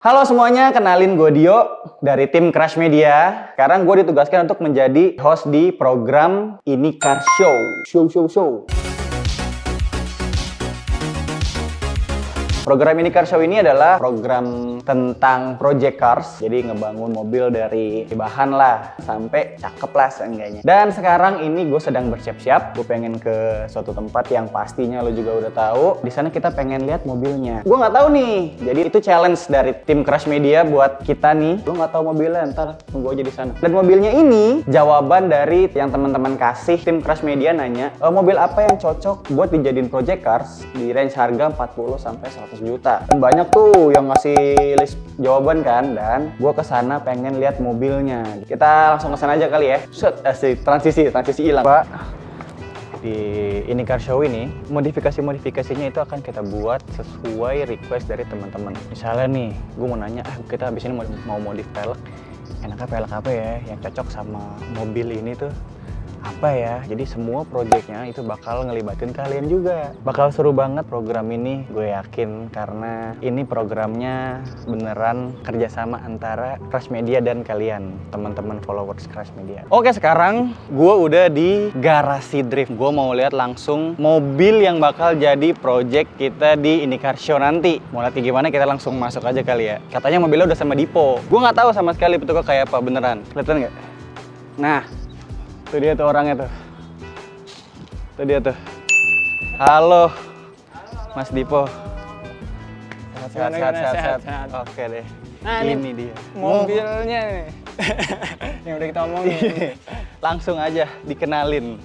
Halo semuanya, kenalin gue Dio dari tim Crash Media. Sekarang gue ditugaskan untuk menjadi host di program Ini Car Show. Show. Program Ini Car Show ini adalah program tentang project cars. Jadi ngebangun mobil dari bahan lah sampai cakep lah seenggaknya. Dan sekarang ini gue sedang bersiap-siap. Gue pengen ke suatu tempat yang pastinya lo juga udah tahu. Di sana kita pengen lihat mobilnya. Gue nggak tahu nih. Jadi itu challenge dari tim Crash Media buat kita nih. Lo nggak tahu mobilnya, ntar tunggu aja di sana. Dan mobilnya ini jawaban dari yang teman-teman kasih. Tim Crash Media nanya, mobil apa yang cocok buat dijadiin project cars di range harga 40 sampai 100 juta. Dan banyak tuh yang ngasih list jawaban kan, dan gue kesana pengen lihat mobilnya. Kita langsung kesana aja kali ya. Set, asik, transisi hilang. Pak, di Ini Car Show ini, modifikasinya itu akan kita buat sesuai request dari teman-teman. Misalnya nih, gue mau nanya, kita habis ini mau modif pelek. Enaknya pelek apa ya yang cocok sama mobil ini tuh? Apa ya? Jadi semua proyeknya itu bakal ngelibatin kalian juga. Bakal seru banget program ini, gue yakin, karena ini programnya beneran kerjasama antara Crash Media dan kalian, teman-teman followers Crash Media. Oke, sekarang gue udah di garasi drift. Gue mau lihat langsung mobil yang bakal jadi project kita di Ini Car Show nanti. Mau lihat gimana, kita langsung masuk aja kali ya. Katanya mobilnya udah sama Dipo. Gue nggak tahu sama sekali bentuknya kayak apa, beneran. Kelihatan nggak? Nah, itu dia tuh orangnya tuh. Itu dia tuh. Halo. Mas Dipo. Sehat. Oke deh. Nah, ini dia. Mobilnya nih. Yang udah kita omongin. Langsung aja dikenalin.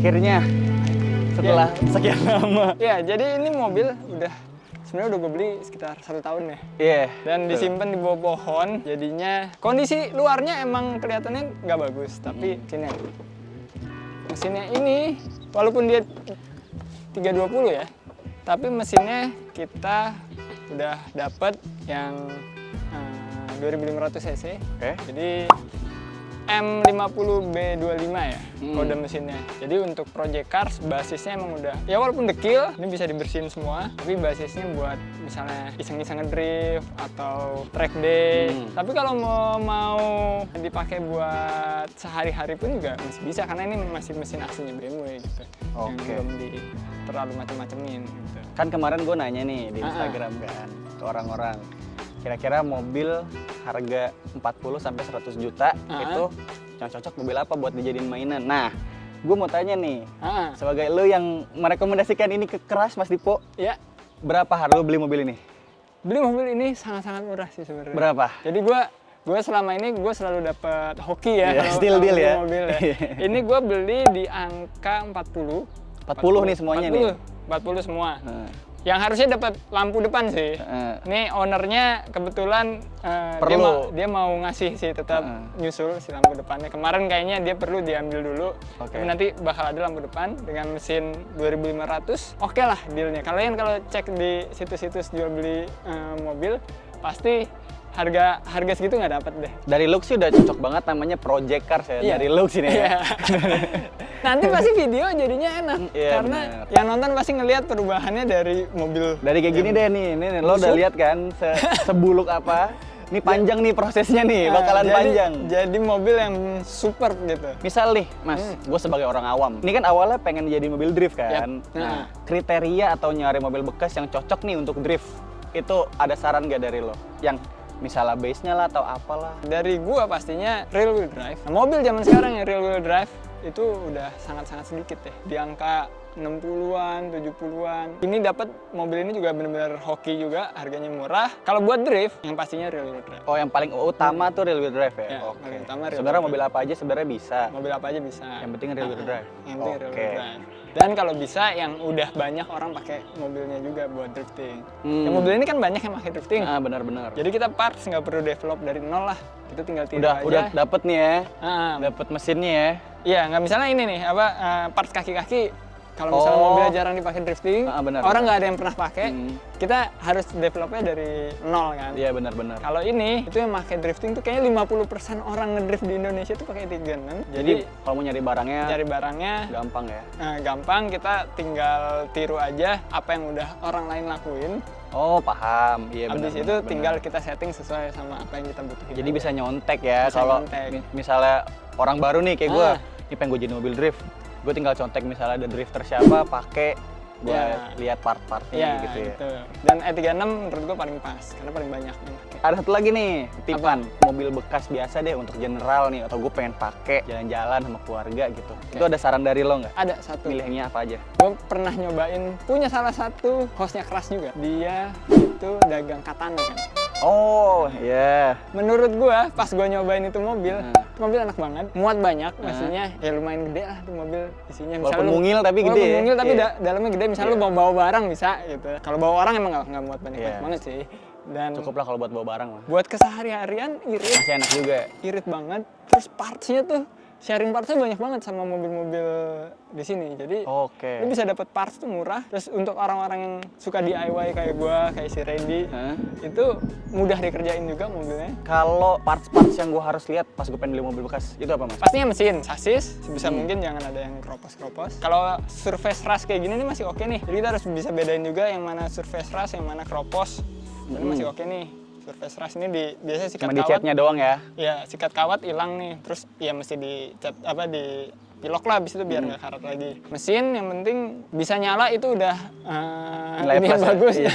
Akhirnya setelah sekian lama. Iya, jadi ini mobil sebenarnya udah gue beli sekitar 1 tahun ya. Iya. Dan disimpan di bawah pohon. Jadinya kondisi luarnya emang kelihatannya nggak bagus, tapi mesinnya ini walaupun dia 320 ya, tapi mesinnya kita udah dapet yang 2500 cc. Oke. Jadi M50B25 ya kode mesinnya. Jadi untuk project cars basisnya emang udah, ya walaupun dekil, ini bisa dibersihin semua, tapi basisnya buat misalnya iseng-iseng ngedrift atau track day. Tapi kalau mau dipakai buat sehari-hari pun juga masih bisa, karena ini masih mesin aslinya BMW gitu. Oke. Yang belum terlalu macem-macemin gitu. Kan kemarin gue nanya nih di Instagram kan ke orang-orang, kira-kira mobil harga 40 sampai 100 juta itu yang cocok mobil apa buat dijadiin mainan. Nah, gue mau tanya nih, sebagai lo yang merekomendasikan ini ke Crash, Mas Dipo, ya, berapa harga lo beli mobil ini? Beli mobil ini sangat-sangat murah sih sebenarnya. Berapa? Jadi gue selama ini gue selalu dapat hoki ya, still deal ya. Mobil ya. Ini gue beli di angka 40 nih semuanya 40, nih. 40 semua. Yang harusnya dapat lampu depan sih. Nih ownernya kebetulan dia mau ngasih sih, tetap nyusul si lampu depannya. Kemarin kayaknya dia perlu diambil dulu. Tapi nanti bakal ada lampu depan dengan mesin 2500. Oke lah dealnya. Kalian kalau cek di situs-situs jual beli mobil, pasti harga segitu nggak dapat deh. Dari look sih udah cocok banget, namanya project cars ya. Iya. Dari look sini ya. Nanti pasti video jadinya enak, karena bener. yang nonton pasti ngelihat perubahannya dari mobil. Dari kayak gini deh nih lo udah lihat kan sebuluk apa. Ini panjang nih prosesnya nih, bakalan panjang. Jadi mobil yang super gitu. Misal nih, Mas, gue sebagai orang awam, ini kan awalnya pengen jadi mobil drift kan. Yap. Nah, kriteria atau nyari mobil bekas yang cocok nih untuk drift, itu ada saran gak dari lo? Yang misalnya base-nya lah atau apalah. Dari gua pastinya rear wheel drive. Nah, mobil zaman sekarang ya rear wheel drive itu udah sangat-sangat sedikit ya. Di angka 60-an, 70-an. Ini dapat mobil ini juga benar-benar hoki juga, harganya murah. Kalau buat drift, yang pastinya rear wheel drive. Oh, yang paling utama tuh rear wheel drive ya? Ya, oke. paling utama rear wheel Sebenarnya drive. mobil apa aja sebenarnya bisa. Mobil apa aja bisa. Yang penting rear wheel drive. Yang penting rear wheel drive. Dan kalau bisa yang udah banyak orang pakai mobilnya juga buat drifting. Ya mobil ini kan banyak yang pakai drifting. Benar-benar. Jadi kita parts nggak perlu develop dari nol lah. Kita tinggal tiru aja. Udah dapet nih ya. Dapet mesinnya ya. Iya, nggak misalnya ini nih parts kaki-kaki. Kalau misalnya mobilnya jarang dipakai drifting, orang nggak ada yang pernah pakai, kita harus developnya dari nol kan. Iya benar-benar. Kalau ini itu yang pakai drifting tuh kayaknya 50% orang ngedrift di Indonesia tuh pakai 36. Jadi kalau mau nyari barangnya gampang ya. Gampang, kita tinggal tiru aja apa yang udah orang lain lakuin. Oh paham, iya benar. Habis itu tinggal kita setting sesuai sama apa yang kita butuhin. Jadi bisa nyontek ya. Kalau misalnya orang baru nih kayak gue, ini pengen gue jadi mobil drift. Gue tinggal contek misalnya ada drifter siapa pakai, gue lihat part-partnya gitu ya. Gitu. Dan E36 menurut gue paling pas karena paling banyak yang pakai. Ada satu lagi nih tipan mobil bekas biasa deh untuk general nih, atau gue pengen pakai jalan-jalan sama keluarga gitu. Itu ada saran dari lo nggak? Ada satu. Milihnya apa aja? Gue pernah nyobain punya salah satu hostnya keras juga. Dia itu dagang katana kan. Oh iya. Menurut gua pas gua nyobain itu mobil enak banget, muat banyak, maksudnya ya lumayan gede lah tuh mobil isinya. Walaupun mungil tapi gede. Walaupun mungil tapi dalamnya gede, misalnya lu bawa barang bisa gitu. Kalau bawa orang emang nggak muat banyak banget sih. Dan cukup lah kalau buat bawa barang mah. Buat kesehari-harian irit. Masih enak juga. Irit banget. Terus partsnya tuh sharing partsnya banyak banget sama mobil-mobil di sini. Jadi lu bisa dapat parts tuh murah. Terus untuk orang-orang yang suka DIY kayak gua, kayak si Randy, itu mudah dikerjain juga mobilnya. Kalau parts-parts yang gua harus lihat pas gua pengen beli mobil bekas, itu apa mas? Pastinya mesin, sasis, sebisa mungkin jangan ada yang kropos-kropos. Kalau surface rust kayak gini nih masih oke nih. Jadi kita harus bisa bedain juga yang mana surface rust, yang mana kropos. Ini masih oke nih. Surface rust ini biasanya sikat kawat. Cuma dicatnya doang ya? Iya, sikat kawat hilang nih. Terus ya mesti dicat di pilok lah abis itu biar nggak karat lagi. Mesin yang penting bisa nyala itu udah ini yang bagus ya.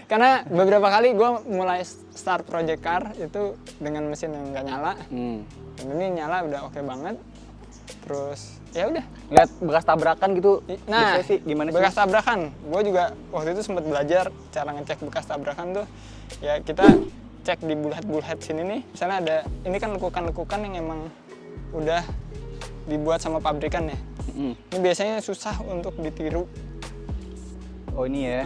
Karena beberapa kali gue mulai start project car itu dengan mesin yang nggak nyala. Dan ini nyala udah oke banget. Terus ya udah. Lihat bekas tabrakan gitu. Nah, sih gimana sih? Bekas tabrakan. Gue juga waktu itu sempat belajar cara ngecek bekas tabrakan tuh. Ya kita cek di bulhead sini nih. Misalnya ada ini kan lekukan-lekukan yang emang udah dibuat sama pabrikan ya. Ini biasanya susah untuk ditiru. Oh ini ya.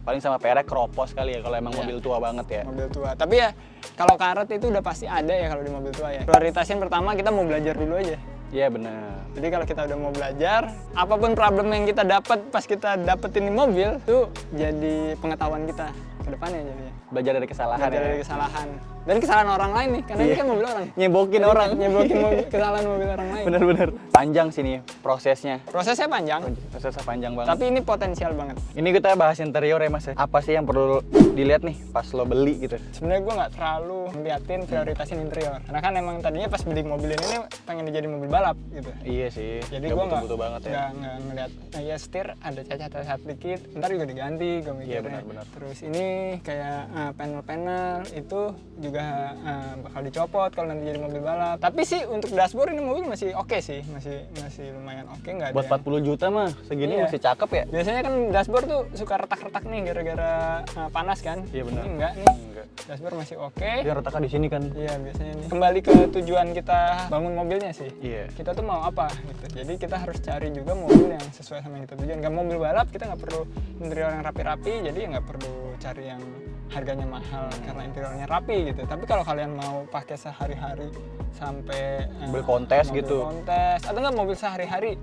Paling sama PR kropos kali ya kalau emang mobil tua banget ya. Mobil tua. Tapi ya kalau karet itu udah pasti ada ya kalau di mobil tua ya. Prioritasin pertama kita mau belajar dulu aja. Iya benar. Jadi kalau kita udah mau belajar, apapun problem yang kita dapat pas kita dapetin di mobil itu jadi pengetahuan kita ke depannya jadinya. Belajar dari kesalahan. Belajar dari kesalahan. Dan kesalahan orang lain nih, karena ini kan mobil orang. Nyebokin orang. Nyebokin kesalahan mobil orang lain. Bener-bener. Panjang sih nih prosesnya. Prosesnya panjang. Prosesnya panjang banget. Tapi ini potensial banget. Ini kita bahas interior ya mas. Apa sih yang perlu dilihat nih pas lo beli gitu? Sebenarnya gue nggak terlalu ngeliatin prioritasin interior. Karena kan emang tadinya pas beli mobil ini pengen jadi mobil balap gitu. Iya sih. Jadi gue butuh banget ya. Nggak ngeliat, ya setir ada cacat-cacat dikit. Ntar juga diganti gue mikirnya. Iya benar-benar. Terus ini kayak panel-panel itu juga bakal dicopot kalau nanti jadi mobil balap. Tapi sih untuk dashboard ini mobil masih oke sih, masih lumayan oke, nggak ada. Buat 40 juta mah segini masih cakep ya. Biasanya kan dashboard tuh suka retak-retak nih gara-gara panas kan. Iya benar. Ini enggak nih. Dashboard masih oke. Dia retaknya di sini kan. Iya biasanya nih. Kembali ke tujuan kita bangun mobilnya sih. Iya. Kita tuh mau apa gitu. Jadi kita harus cari juga mobil yang sesuai sama yang kita tujuan. Nggak mobil balap kita nggak perlu interior yang rapi-rapi. Jadi nggak perlu cari yang harganya mahal karena interiornya rapi gitu. Tapi kalau kalian mau pakai sehari-hari sampai mobil kontes gitu. Kontes atau enggak mobil sehari-hari,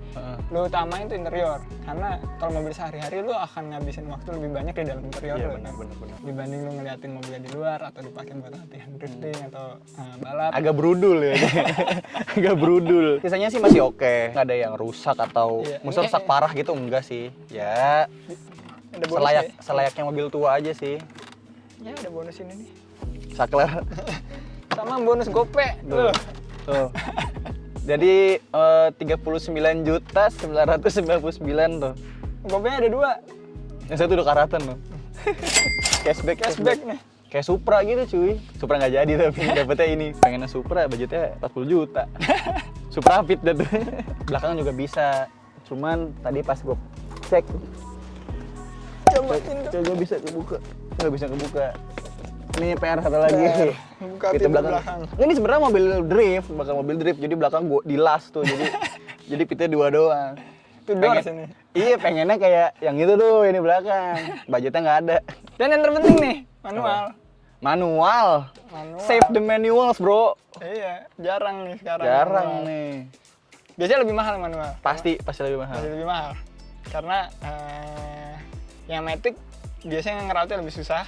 lu utamain tuh interior. Karena kalau mobil sehari-hari lu akan ngabisin waktu lebih banyak di dalam interior. Iya, lu. benar. Dibanding lu ngeliatin mobilnya di luar atau dipakai buat latihan drifting atau balap. Agak brudul ya. Agak brudul. Sisanya sih masih oke. Nggak ada yang rusak atau maksudnya rusak parah gitu enggak sih. Ya. Selayaknya mobil tua aja sih. Ya ada bonus ini nih. Saklar. Sama bonus gope. Tuh. Jadi 39.999 tuh. Gopenya ada 2. Yang satu udah karatan loh. Cashback nih. Kayak Supra gitu cuy. Supra nggak jadi tapi dapetnya ini. Pengennya Supra budgetnya 40 juta. Supra Fit dah tuh. Belakang juga bisa. Cuman tadi pas gue cek. Coba bisa kebuka. Nggak bisa kebuka. Ini PR satu lagi. Buka pintu belakang. Ini sebenarnya mobil drift, bakal mobil drift. Jadi belakang gua dilas tuh. Jadi pintunya 2 doang. Itu doors ini. Iya, pengennya kayak yang itu tuh, ini belakang. Budgetnya nggak ada. Dan yang terpenting nih, manual. Manual. Manual. Save the manuals, bro. Iya, jarang nih sekarang. Jarang manual. nih. Biasanya lebih mahal manual. Pasti lebih mahal. Masih lebih mahal. Karena yang Matic biasanya ngerawatnya lebih susah.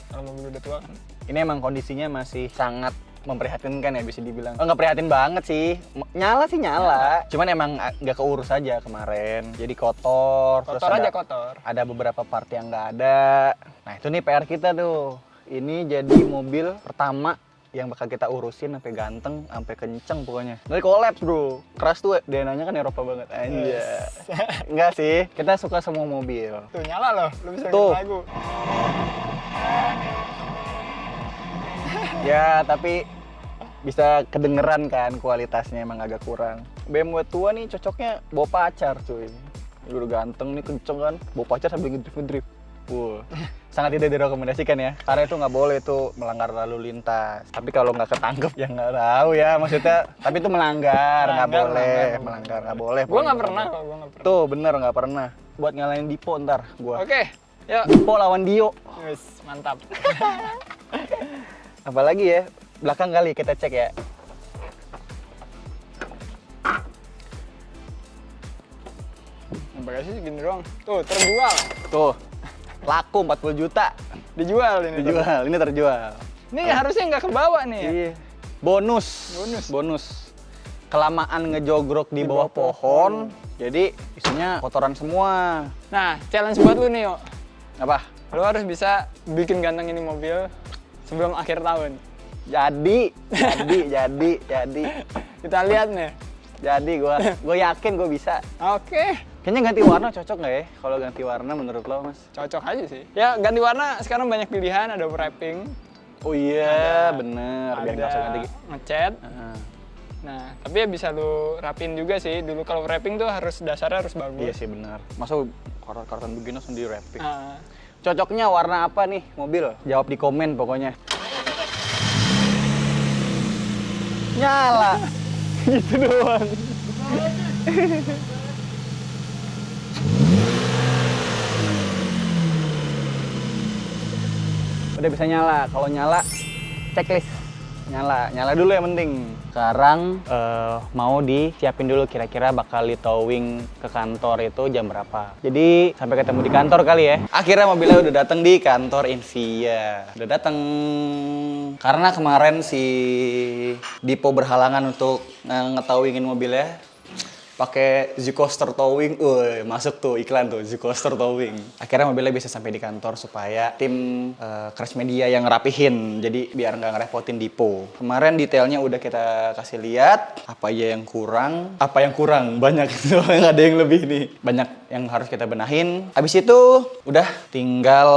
Kalau mobil udah tua kan. Ini emang kondisinya masih sangat memprihatinkan ya bisa dibilang. Nggak prihatin banget sih. Nyala sih nyala. Cuman emang nggak keurus aja kemarin. Jadi kotor. Kotor aja kotor. Ada beberapa part yang nggak ada. Nah itu nih PR kita tuh. Ini jadi mobil pertama yang bakal kita urusin sampai ganteng, sampai kenceng pokoknya. Dari kolaps bro. Keras tuh DNA-nya kan Eropa banget. Anjay. Enggak sih. Kita suka semua mobil. Tuh nyala loh. Lu bisa Tuh. bikin lagu. Ya, tapi bisa kedengeran kan kualitasnya emang agak kurang. BMW tua nih cocoknya bawa pacar cuy. Ini udah ganteng nih, kenceng kan. Bawa pacar sambil ngedrift-ngedrift. Wah, sangat tidak direkomendasikan ya. Karena itu nggak boleh tuh melanggar lalu lintas. Tapi kalau nggak ketangkep ya nggak tahu ya maksudnya. Tapi itu melanggar, nggak boleh. Melanggar nggak boleh. Gua nggak pernah kok, gua nggak pernah. Tuh bener nggak pernah. Buat ngalahin Dipo ntar gua. Oke, yuk. Dipo lawan Dio. Wis, mantap. Apalagi ya, belakang kali kita cek ya. Bagasi segini doang. Tuh, terjual. Tuh, laku 40 juta. Dijual ini. Dijual, ini terjual. Ini harusnya nggak kebawa nih ya. Iya. Bonus. Kelamaan ngejogrok di bawah pohon, jadi isinya kotoran semua. Nah, challenge buat lu nih, yuk. Apa? Lu harus bisa bikin ganteng ini mobil sebelum akhir tahun. Jadi. Kita lihat nih. Jadi gue yakin gue bisa. Oke. Kayaknya ganti warna cocok nggak ya? Kalau ganti warna menurut lo, Mas? Cocok aja sih. Ya, ganti warna sekarang banyak pilihan, ada wrapping, Oh iya, bener. Biar nggak usah ganti. ngecat. Nah, tapi ya bisa lu rapin juga sih. Dulu kalau wrapping tuh harus dasarnya harus bagus. Iya sih benar. Masa karton begini langsung di wrapping. Nah, Cocoknya warna apa nih mobil? Jawab di komen pokoknya. Nyala. Gitu doang. Udah bisa nyala. Kalau nyala, checklist. Nyala dulu yang penting. Sekarang mau disiapin dulu kira-kira bakal di towing ke kantor itu jam berapa. Jadi sampai ketemu di kantor kali ya. Akhirnya mobilnya udah datang di kantor Invia. Udah datang. Karena kemarin si Dipo berhalangan untuk ngetowingin mobilnya. Pakai Z-Coaster Towing, masuk tuh iklan tuh Z-Coaster Towing. Akhirnya mobilnya bisa sampai di kantor supaya tim Crash Media yang ngerapihin, jadi biar nggak ngerepotin Dipo. Kemarin detailnya udah kita kasih lihat, apa aja yang kurang, banyak itu nggak ada yang lebih nih, banyak yang harus kita benahin. Abis itu udah tinggal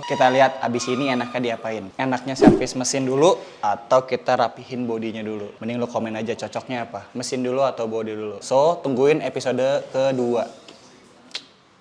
kita lihat abis ini enaknya diapain. Enaknya servis mesin dulu atau kita rapihin bodinya dulu. Mending lo komen aja cocoknya apa, mesin dulu atau bodi dulu. So tungguin episode kedua.